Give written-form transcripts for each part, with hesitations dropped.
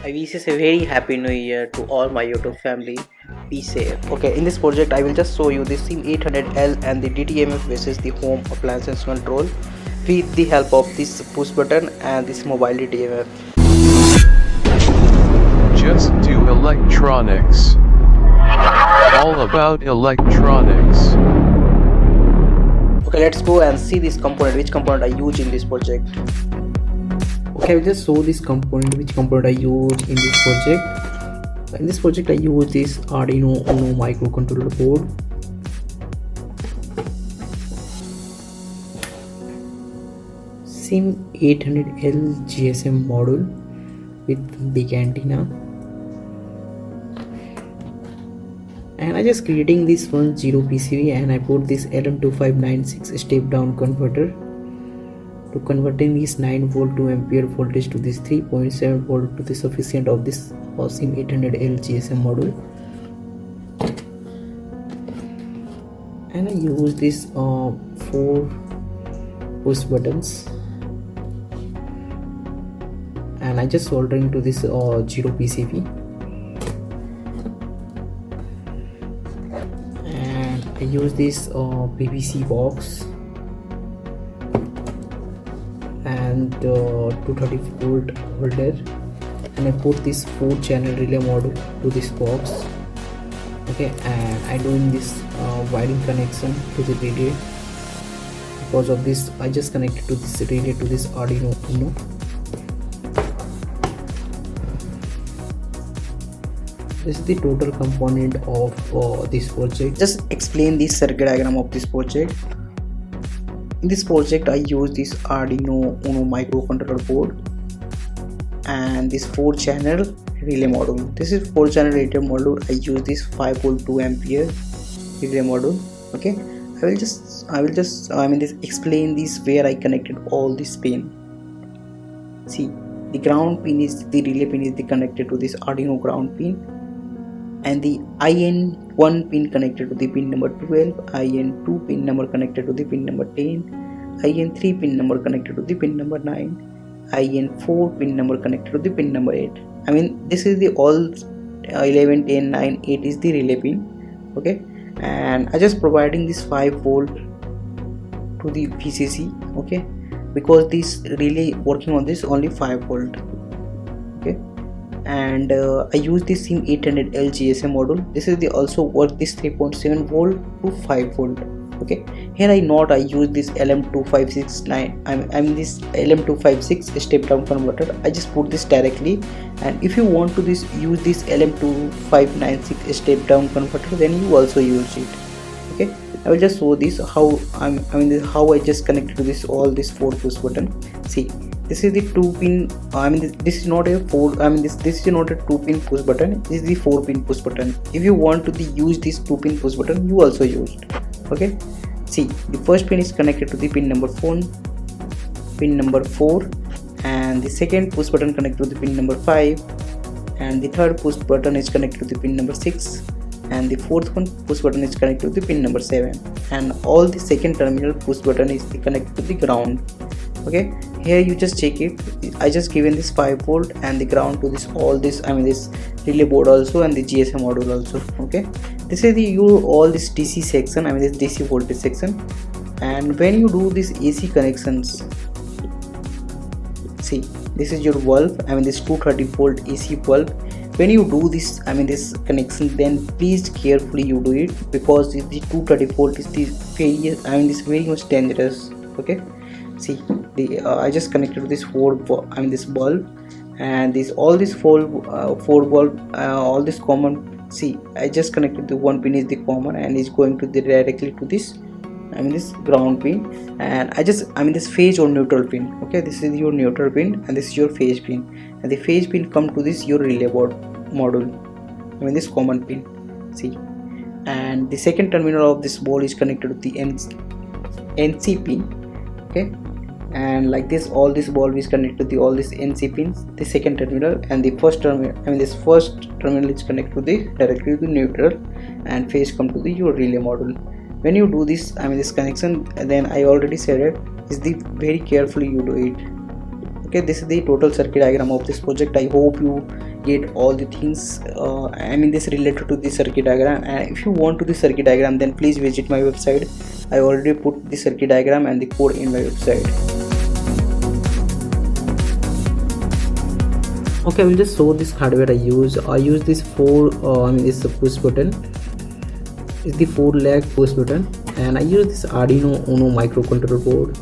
I wish a very happy new year to all my YouTube family. Be safe. Okay, in this project I will just show you the SIM800L and the DTMF versus the home appliance control with the help of this push button and this mobile DTMF. Just do electronics. All about electronics. Okay, let's go and see this component, which component I use in this project. Okay, I will just show this component, which component I use in this project. In this project I use this Arduino Uno microcontroller board. SIM800L GSM module with big antenna. And I just creating this 10 PCB and I put this LM2596 step down converter to converting this 9 volt to ampere voltage to this 3.7 volt to the sufficient of this SIM800L GSM module. And I use this 4 push buttons and I just soldering to this 0 PCB. I use this PVC box and 230 volt holder, and I put this 4 channel relay module to this box. Okay, and I doing this wiring connection to the relay. Because of this I just connected to this relay to this Arduino Uno. This is the total component of this project. Just explain the circuit diagram of this project. In this project I use this Arduino Uno microcontroller board and this 4 channel relay module. This is 4 channel relay module. I use this 5 volt 2 ampere relay module. Okay, I will just explain this where I connected all this pin. See, the ground pin is the relay pin is connected to this Arduino ground pin, and the IN1 pin connected to the pin number 12, IN2 pin number connected to the pin number 10, IN3 pin number connected to the pin number 9, IN4 pin number connected to the pin number 8. I mean, this is the all 11, 10, 9, 8 is the relay pin. Okay, and I just providing this 5 volt to the VCC. Okay, because this relay working on this only 5 volt. Okay, and I use this SIM800L GSM module. This is the also work this 3.7 volt to 5 volt. Okay, here I use this LM2569. I'm this LM256 step down converter. I just put this directly, and if you want to use this LM2596 step down converter, then you also use it. Okay, I will just show this how how I just connected to this all this 4 push button. See, this is the 2 pin. This is not a 4. This is not a 2 pin push button. This is the 4 pin push button. If you want to use this 2 pin push button, you also used. Okay, see, the first pin is connected to the pin number 4, and the second push button connected to the pin number 5, and the third push button is connected to the pin number 6, and the fourth one push button is connected to the pin number 7, and all the second terminal push button is connected to the ground. Okay, here you just check it. I just given this 5 volt and the ground to this all this this relay board also and the GSM module also. Okay, this is the all this DC section, this DC voltage section. And when you do this AC connections, see, this is your bulb, this 230 volt AC bulb. When you do this this connection, then please carefully you do it, because the 230 volt is the very this very much dangerous. Okay, see, the I just connected to this 4 this bulb, and this all this 4 bulb all this common. See, I just connected the 1 pin is the common and is going to the directly to this this ground pin, and I just this phase or neutral pin. Okay, this is your neutral pin and this is your phase pin, and the phase pin come to this your relay board module, this common pin. See, and the second terminal of this board is connected to the NC pin. Okay, and like this all this bulb is connected to the all these NC pins, the second terminal, and the first terminal this first terminal is connected to the directly to neutral, and phase come to the your relay module. When you do this this connection, then I already said it, is the very carefully you do it. Okay, this is the total circuit diagram of this project. I hope you get all the things this related to the circuit diagram. And if you want to the circuit diagram, then please visit my website. I already put the circuit diagram and the code in my website. Okay, I will just show this hardware I use. I use this this push button. It's the 4-leg push button, and I use this Arduino Uno microcontroller board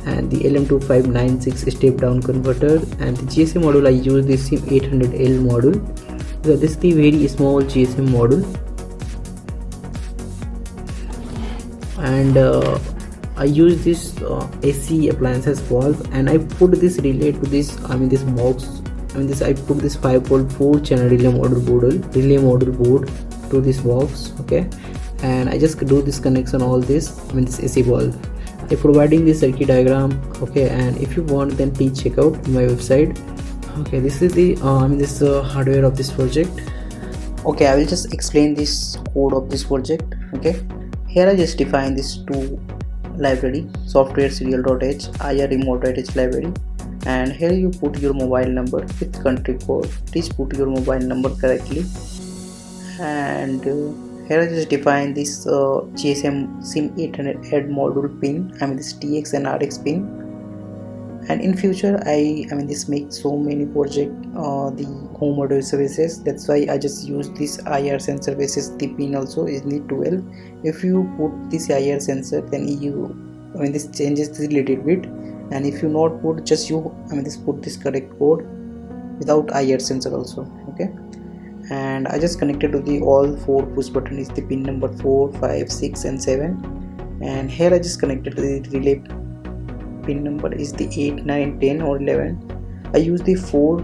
and the LM2596 step down converter, and the GSM module I use this SIM800L module. So this is the very small GSM module, and I use this AC appliances valve, and I put this relay to this this box. I put this 5V 4-channel relay module board to this box. Okay, and I just do this connection, all this this AC valve. I providing the circuit diagram. Okay, and if you want, then please check out my website. Okay, this is the hardware of this project. Okay, I will just explain this code of this project. Okay, here I just define this two library, software serial.h, IR remote.h library, and here you put your mobile number with country code. Please put your mobile number correctly. And here I just define this GSM SIM800L module pin, this TX and RX pin. And in future I this makes so many project the home audio services. That's why I just use this IR sensor basis. The pin also is need 12. If you put this IR sensor, then you this changes this little bit, and if you not put, just you this put this correct code without IR sensor also. Okay, and I just connected to the all 4 push button is the pin number 4, 5, 6 and 7, and here I just connected to the relay pin number is the 8, 9, 10 or 11. I use the 4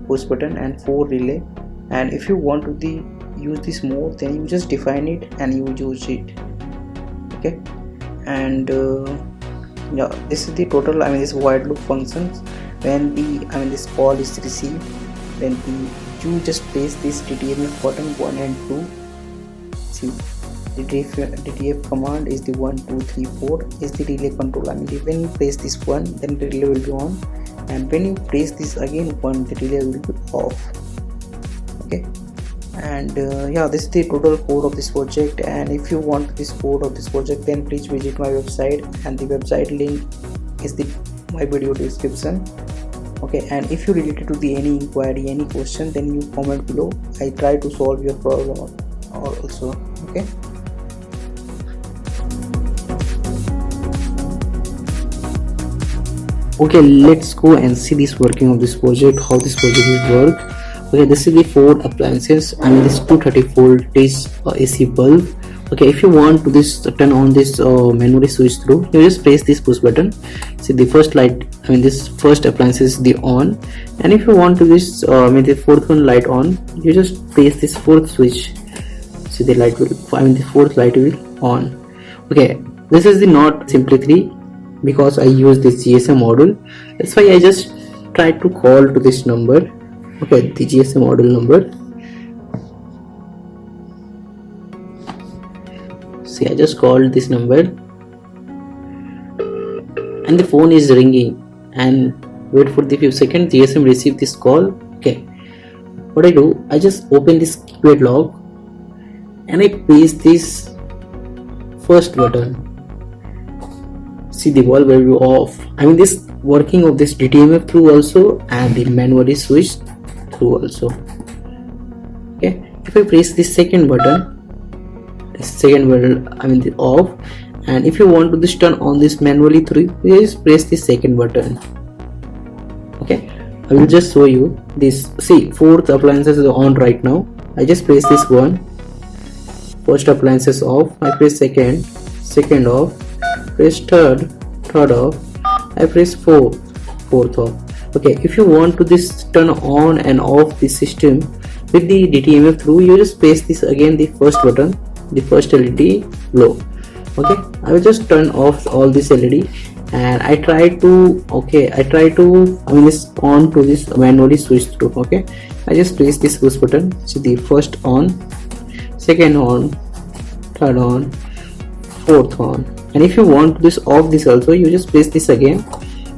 push button and 4 relay, and if you want to use this more, then you just define it and you use it. Okay, and yeah, this is the total this while loop functions. When the this call is received, then you just place this DTMF button 1 and 2. See, the DTF command is the 1, 2, 3, 4 is the relay control. When you press this 1, then the relay will be on, and when you press this again 1, the relay will be off. Okay, and yeah, this is the total code of this project. And if you want this code of this project, then please visit my website, and the website link is my video description. Okay, and if you related to any inquiry, any question, then you comment below. I try to solve your problem also. Okay, okay, let's go and see this working of this project, how this project will work. Okay, this is the 4 appliances this 230 voltage AC bulb. Okay, if you want to turn on this manually switch through, you just press this push button. See, the first light this first appliance is the on, and if you want to this the 4th one light on, you just press this 4th switch. See, the light will the 4th light will on. Okay, this is the not simply 3, because I use this GSM module. That's why I just try to call to this number. Okay, the GSM module number. See, I just called this number, and the phone is ringing, and wait for the few seconds. GSM receive this call. Okay, what I do, I just open this keypad log and I press this first button. See, the bulb will be off. This working of this DTMF through also, and the manually switch through also. Okay, if I press this second button, the off, and if you want to this turn on this manually through, you just press the second button. Okay, I will just show you this. See, 4th appliances is on right now. I just press this one, first appliance is off. I press second off, press third off, I press fourth off. Okay, if you want to this turn on and off the system with the DTMF through, you just press this again, the first button, the first LED low. Okay, I will just turn off all this LED, and I try to this on to this manually switch through. Okay, I just press this push button. See, the first on, second on, third on, fourth on. And if you want this off this also, you just press this again.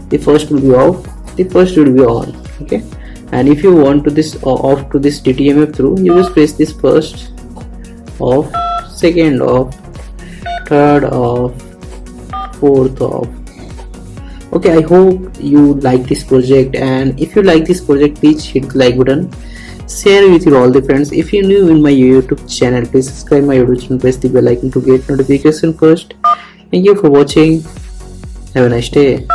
The first will be off, the first will be on. Okay, And if you want to this off to this DTMF through, you just press this first off, second off, third off, fourth off. Okay, I hope you like this project, and if you like this project, please hit the like button, share with your all the friends. If you're new in my YouTube channel, please subscribe my YouTube channel, press the bell icon to get notification first. Thank you for watching. Have a nice day.